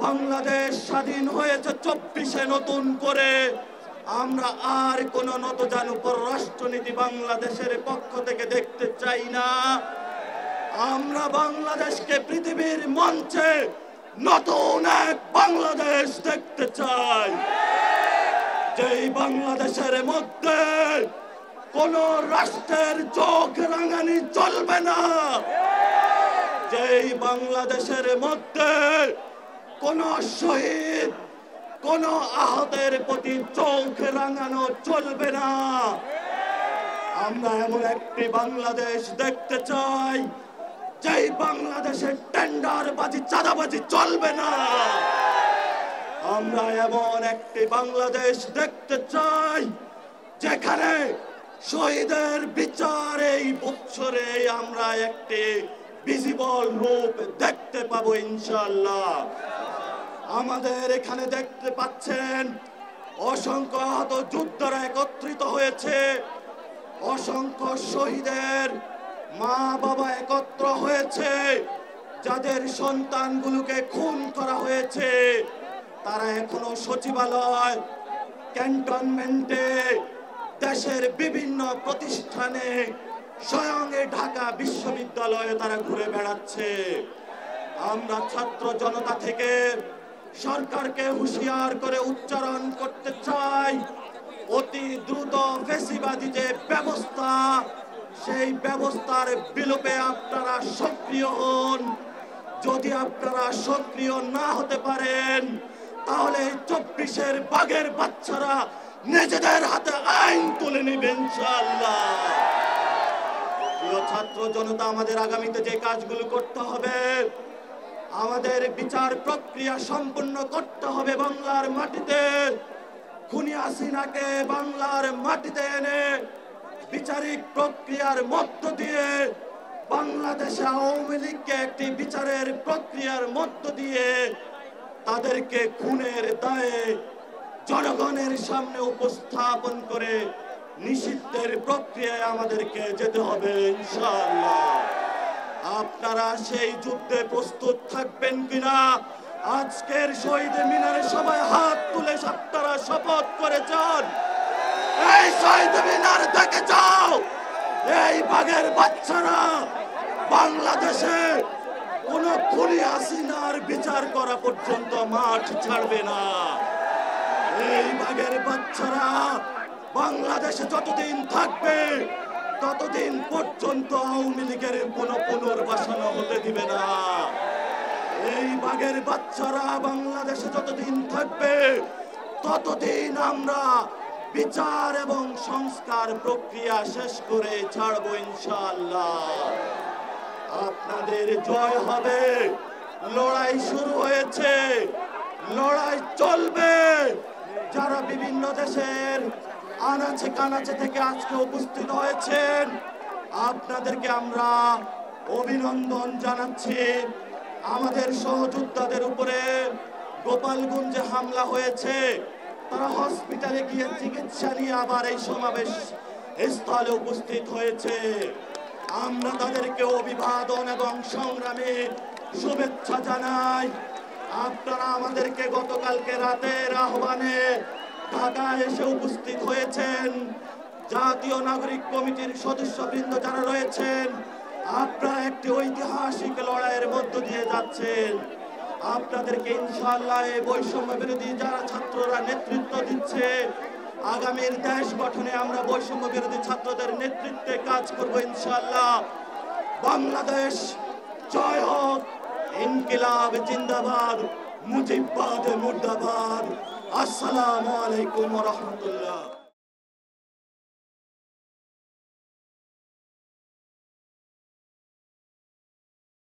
বাংলাদেশ স্বাধীন হয়েছে 24-এ নতুন করে। আমরা আর কোন নতজানু পররাষ্ট্রনীতি বাংলাদেশের পক্ষ থেকে দেখতে চাই না। আমরা বাংলাদেশকে পৃথিবীর মঞ্চে নতুন এক বাংলাদেশ দেখতে চাই, যেই বাংলাদেশের মধ্যে কোন রাষ্ট্রের চোখ রাঙানি চলবে না, যেই বাংলাদেশের মধ্যে কোন শহীদ কোন আহতের প্রতি চোখ রাঙানো চলবে না। আমরা এমন একটি বাংলাদেশ দেখতে চাই যেই বাংলাদেশের টেন্ডারবাজি চাঁদাবাজি চলবে না। আমরা এমন একটি বাংলাদেশ দেখতে চাই যেখানে শহীদের বিচার এই বছরে আমরা একটি ভিজিবল রূপ দেখতে পাবো ইনশাআল্লাহ। আমাদের এখানে দেখতে পাচ্ছেন অসংখ্য আহত যোদ্ধারা একত্রিত হয়েছে, অসংখ্য শহীদের মা বাবা একত্র হয়েছে, যাদের সন্তানগুলোকে খুন করা হয়েছে তারা এখনো সচিবালয়, ক্যান্টনমেন্টে, দেশের বিভিন্ন প্রতিষ্ঠানে, স্বয়ং ঢাকা বিশ্ববিদ্যালয়ে তারা ঘুরে বেড়াচ্ছে। আমরা ছাত্র জনতা থেকে সরকারকে হুঁশিয়ার করে উচ্চারণ করতে চাই, অতি দ্রুত ফ্যাসিবাদী যে ব্যবস্থা, সেই ব্যবস্থার বিলোপে আপনারা সক্রিয় হন। যদি আপনারা সক্রিয় না হতে পারেন তাহলে 24-এর বাঘের বাচ্চারা নিজেদের হাতে আইন তুলে নেবে ইনশাআল্লাহ। প্রিয় ছাত্র জনতা, আমাদের আগামীতে যে কাজগুলো করতে হবে, আমাদের বিচার প্রক্রিয়া সম্পূর্ণ করতে হবে বাংলার মাটিতে। খুনি হাসিনাকে বাংলার মাটিতে এনে বিচারিক প্রক্রিয়ার মধ্য দিয়ে বাংলাদেশে আওয়ামী লীগকে একটি বিচারের প্রক্রিয়ার মধ্য দিয়ে তাদেরকে খুনের দায়ে জনগণের সামনে উপস্থাপন করে নিষিদ্ধের প্রক্রিয়ায় আমাদেরকে যেতে হবে ইনশাআল্লাহ। আপনারা সেই যুদ্ধে প্রস্তুত থাকবেন কিনা? আজকের শহীদ মিনারে সবাই হাত তুলে আপনারা শপথ করে যান, এই শহীদ মিনার দেখে যাও, এই বাঘের বাচ্চারা বাংলাদেশে কোন খুনি হাসিনার বিচার করা পর্যন্ত মাঠ ছাড়বে না। এই বাঘের বাচ্চারা বাংলাদেশে যতদিন থাকবে ততদিন পর্যন্ত আওয়ামী লীগের কোন পুনর্বাসন হতে দিবে না। এই বাঘের বাচ্চারা বাংলাদেশে যতদিন থাকবে ততদিন আমরা বিচার এবং সংস্কার প্রক্রিয়া শেষ করে ছাড়বো ইনশাআল্লাহ। আপনাদের জয় হবে। লড়াই শুরু হয়েছে, লড়াই চলবে। যারা বিভিন্ন দেশের আনাচে কানাচে থেকে আজকে উপস্থিত হয়েছেন আপনাদেরকে আমরা অভিনন্দন জানাচ্ছি। আমাদের সহযোদ্ধাদের উপরে গোপালগঞ্জে হামলা হয়েছে, তারা হসপিটালে গিয়ে চিকিৎসা নিয়ে আবার এই সমাবেশ স্থলে উপস্থিত হয়েছে। আমরা তাদেরকে অভিবাদন এবং সংগ্রামে শুভেচ্ছা জানাই। আপনারা আমাদেরকে গতকালকে রাতের আহ্বানে ঢাকায় এসে উপস্থিত হয়েছেন। জাতীয় নাগরিক কমিটির সদস্যবৃন্দ যারা রয়েছেন, আপনারা একটি ঐতিহাসিক লড়াইয়ের মধ্য দিয়ে যাচ্ছেন। আপনাদেরকে ইনশাআল্লাহ এই বৈষম্য বিরোধী যারা ছাত্ররা নেতৃত্ব দিচ্ছে, আগামীর দেশ গঠনে আমরা বৈষম্য বিরোধী ছাত্রদের নেতৃত্বে কাজ করব ইনশাআল্লাহ। বাংলাদেশ জয় হোক। ইনকিলাব জিন্দাবাদ, মুজিববাদ মুর্দাবাদ। আসসালামু আলাইকুম ওয়া রাহমাতুল্লাহ।